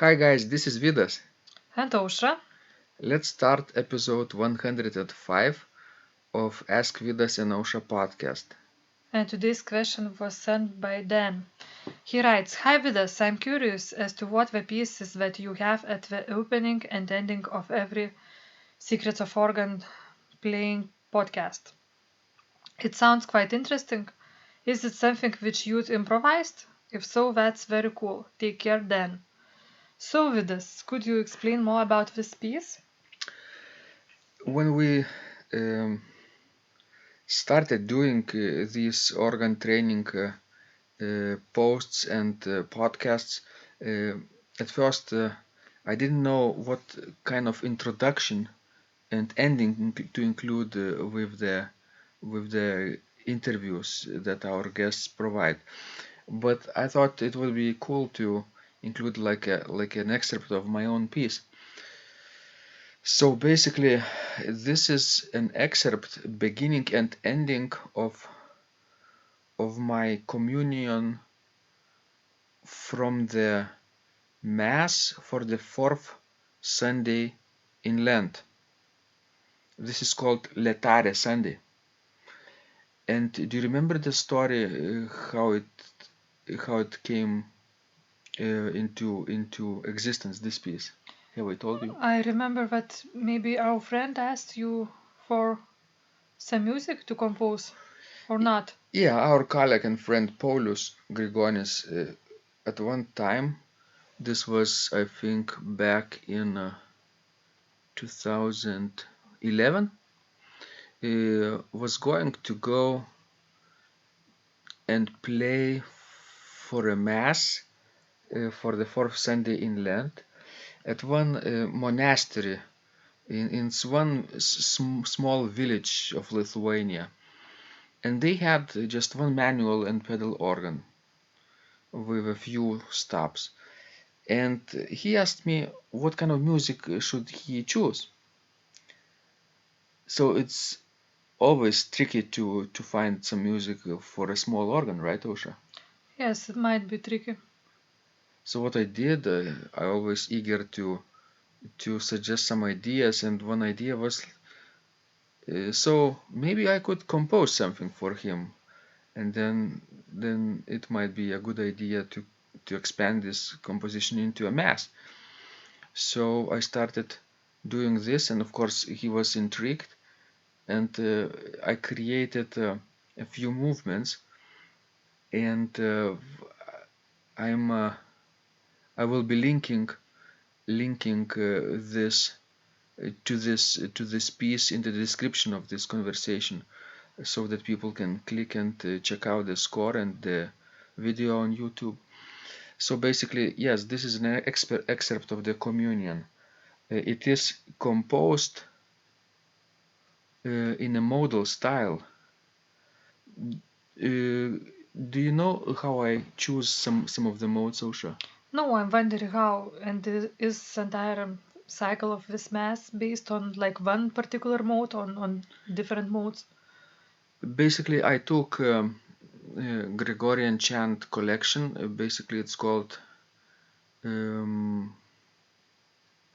Hi guys, this is Vidas. And Ausra. Let's start episode 105 of Ask Vidas and Ausra podcast. And today's question was sent by Dan. He writes, Hi Vidas, I'm curious as to what the pieces that you have at the opening and ending of every Secrets of Organ playing podcast. It sounds quite interesting. Is it something which you'd improvised? If so, that's very cool. Take care, Dan. So Vidas, could you explain more about this piece? When we started doing these organ training posts and podcasts, at first I didn't know what kind of introduction and ending to include with the interviews that our guests provide. But I thought it would be cool to include like an excerpt of my own piece. So basically, this is an excerpt beginning and ending of my communion from the Mass for the fourth Sunday in Lent. This is called Letare Sunday. And do you remember the story how it came into existence? This piece. Have I told you? I remember that maybe our friend asked you for some music to compose, or not? Yeah, our colleague and friend Paulus Grigonis, at one time, this was I think back in 2011, was going to go and play for a mass for the fourth Sunday in Lent at one monastery in one small village of Lithuania, and they had just one manual and pedal organ with a few stops. And he asked me what kind of music should he choose. So it's always tricky to find some music for a small organ, right, Osha? Yes, it might be tricky. So what I did, I always eager to suggest some ideas, and one idea was, so maybe I could compose something for him, and then it might be a good idea to expand this composition into a mass. So I started doing this, and of course he was intrigued, and I created a few movements, and I'm I will be linking this piece in the description of this conversation, so that people can click and check out the score and the video on YouTube. So basically, yes, this is an excerpt of the Communion. It is composed in a modal style. Do you know how I choose some of the modes, Osha? No, I'm wondering how, and is entire cycle of this mass based on like one particular mode on different modes? Basically, I took Gregorian chant collection. Basically, it's called I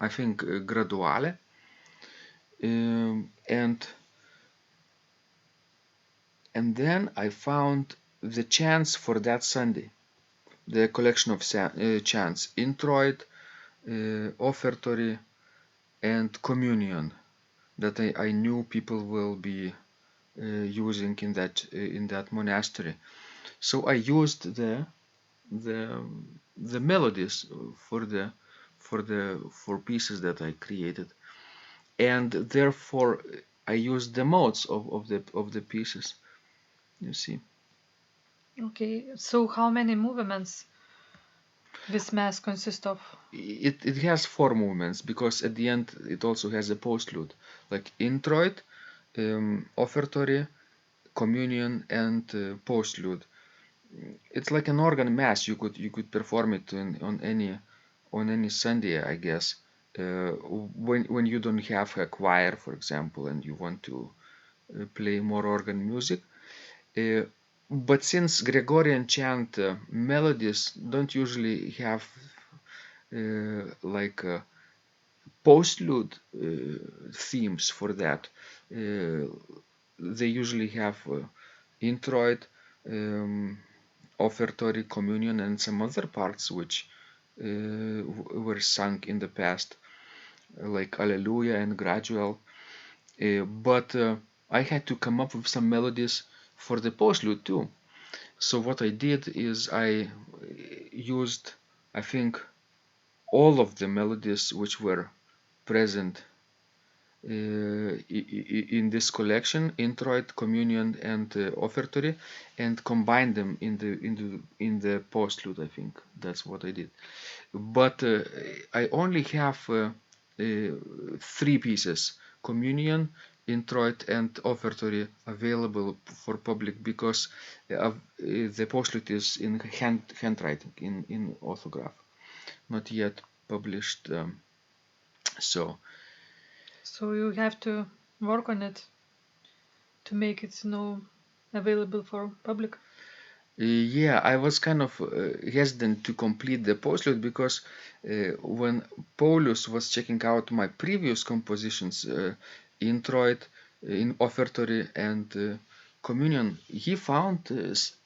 think Graduale, and then I found the chants for that Sunday, the collection of chants: Introit, Offertory, and Communion, that I knew people will be using in that monastery. So I used the the melodies for pieces that I created, and therefore I used the modes of the pieces. You see, Okay, so how many movements this mass consists of? it has four movements, because at the end it also has a postlude, like introit, offertory, communion, and postlude. It's like an organ mass. You could perform it on any Sunday, I guess. When you don't have a choir, for example, and you want to play more organ music. Uh, but since Gregorian chant melodies don't usually have like postlude themes for that. Uh, they usually have introit, um, offertory, communion, and some other parts which were sung in the past, like Alleluia and Gradual. But I had to come up with some melodies for the postlude too. So what I did is I used, I think, all of the melodies which were present in this collection, introit, communion, and offertory, and combined them in the postlude. I think that's what I did. But I only have three pieces: communion, introit, and offertory available for public because the postlude is in handwriting, in orthograph, not yet published. So So you have to work on it to make it available for public. Yeah, I was kind of hesitant to complete the postlude because when Paulus was checking out my previous compositions, Introit, in Offertory, and Communion, he found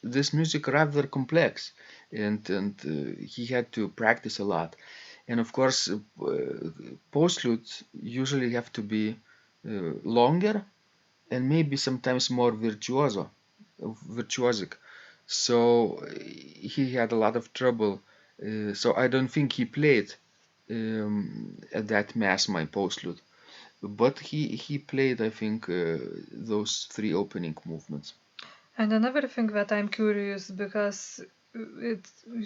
this music rather complex, and he had to practice a lot. And of course, postludes usually have to be longer and maybe sometimes more virtuosic. So he had a lot of trouble. So I don't think he played at that mass my postlude, but he played, I think, those three opening movements. And another thing that I'm curious because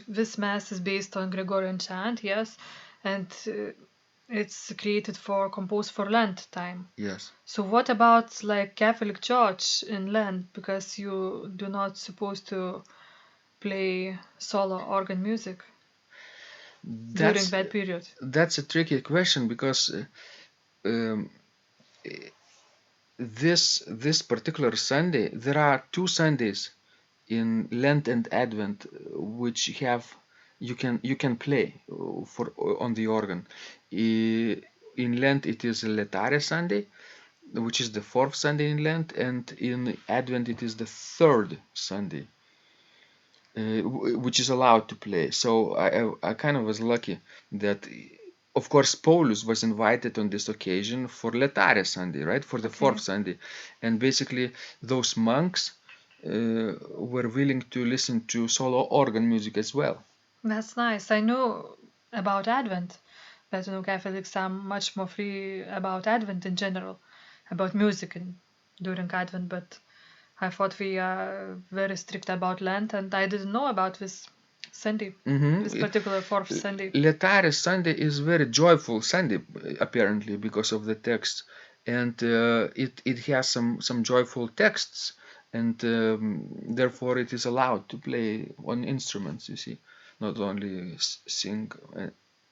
this mass is based on Gregorian chant, yes, and it's composed for Lent time. Yes, So what about like Catholic Church in Lent? Because you do not supposed to play solo organ music during that's that period. that's a tricky question because um, this particular Sunday, there are two Sundays in Lent and Advent which have you can play for on the organ. In Lent it is Letare Sunday, which is the fourth Sunday in Lent, and in Advent it is the third Sunday, which is allowed to play. So I kind of was lucky that, of course, Paulus was invited on this occasion for Letare Sunday, right, for the Okay. fourth Sunday, and basically those monks were willing to listen to solo organ music as well. That's nice. I know about Advent, but Catholics are much more free about Advent in general, about music during Advent. But I thought we are very strict about Lent, and I didn't know about this Sunday, this Mm-hmm. particular fourth Sunday. Letare Sunday is very joyful Sunday, apparently, because of the text, and it has some joyful texts, and therefore it is allowed to play on instruments. You see, not only sing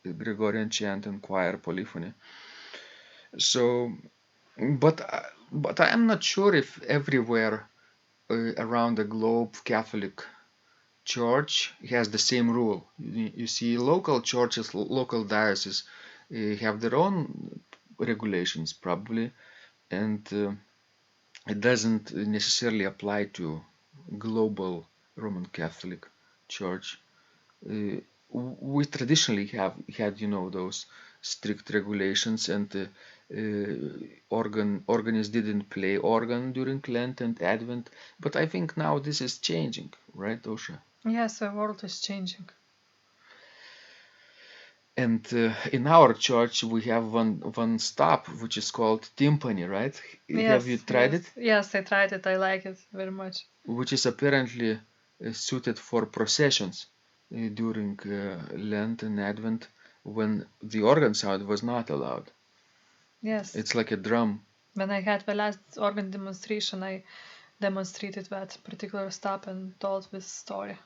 Gregorian chant and choir polyphony. So, but I am not sure if everywhere around the globe Catholic Church has the same rule. You see, local churches, local dioceses have their own regulations, probably, and it doesn't necessarily apply to global Roman Catholic Church. Uh, we traditionally have had, those strict regulations, and organists didn't play organ during Lent and Advent, but I think now this is changing, right, Osha? Yes, the world is changing. And in our church, we have one stop which is called timpani, right? Have you Yes, tried yes, it? yes. I tried it. I like it very much. Which is apparently suited for processions during Lent and Advent when the organ sound was not allowed. Yes. It's like a drum. When I had the last organ demonstration, I demonstrated that particular stop and told this story.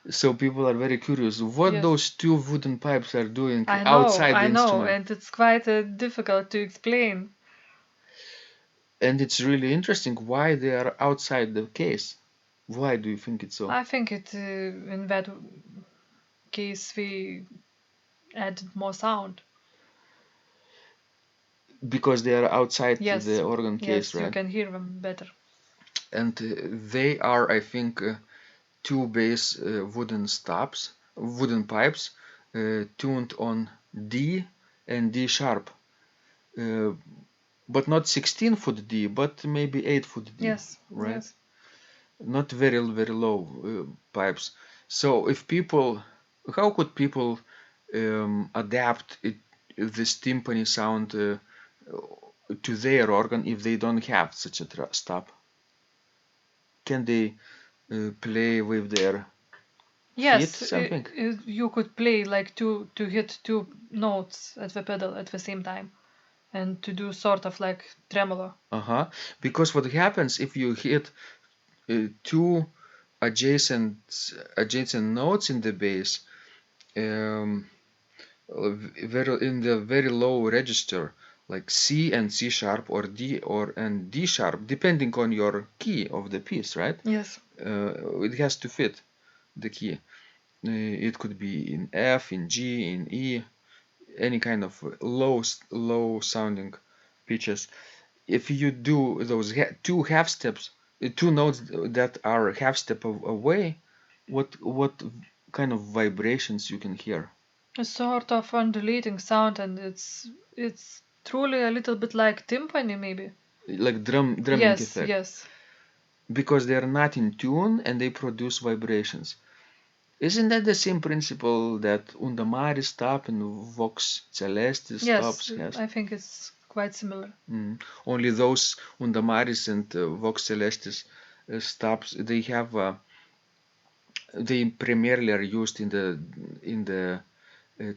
So people are very curious what Yes. those two wooden pipes are doing outside the I know, instrument. and it's quite difficult to explain. And it's really interesting why they are outside the case. Why do you think it's so? I think it in that case we added more sound. Because they are outside Yes. the organ case, Yes, you right? can hear them better. And they are, I think, two bass wooden pipes, tuned on D and D sharp, but not 16-foot D, but maybe 8-foot D, Yes. right? Yes. Not very low pipes. So if people, how could people adapt this timpani sound to their organ if they don't have such a stop? Can they play with their feet Yes, something? you could play like to hit two notes at the pedal at the same time, and to do sort of like tremolo. Because what happens if you hit two adjacent notes in the bass, um, in the very low register, like C and C sharp, or D and D sharp, depending on your key of the piece, right? Yes. It has to fit the key. It could be in F, in G, in E, any kind of low sounding pitches. If you do those two half steps, two notes that are half step away, what kind of vibrations you can hear? A sort of undulating sound, and it's truly a little bit like timpani, maybe. Like drumming Yes. effect, Yes. because they are not in tune and they produce vibrations. Isn't that the same principle that Undamari stop and Vox Celestis Yes, stops has? I think it's quite similar. Only those Undamaris and Vox Celestis stops, they primarily are used in the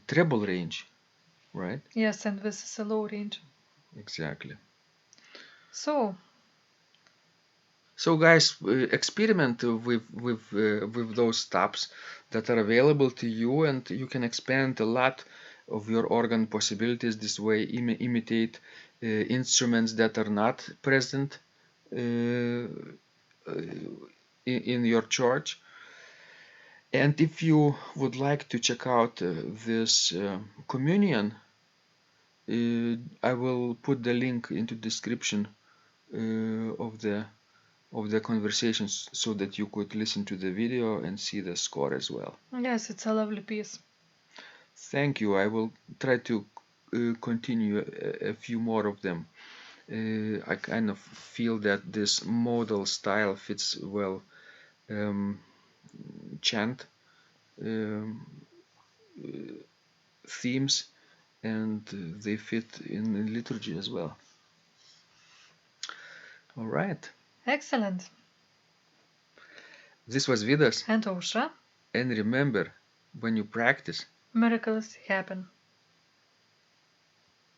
treble range, right? Yes, and this is a low range. Exactly. So, So guys, experiment with those stops that are available to you, and you can expand a lot of your organ possibilities this way. Imitate instruments that are not present in your church. And if you would like to check out this communion, I will put the link into description of the conversations so that you could listen to the video and see the score as well. yes, it's a lovely piece. Thank you. I will try to continue a few more of them. I kind of feel that this modal style fits well chant um, themes, and they fit in liturgy as well. All right. Excellent. This was Vidas. And Ausra, And remember, when you practice, miracles happen.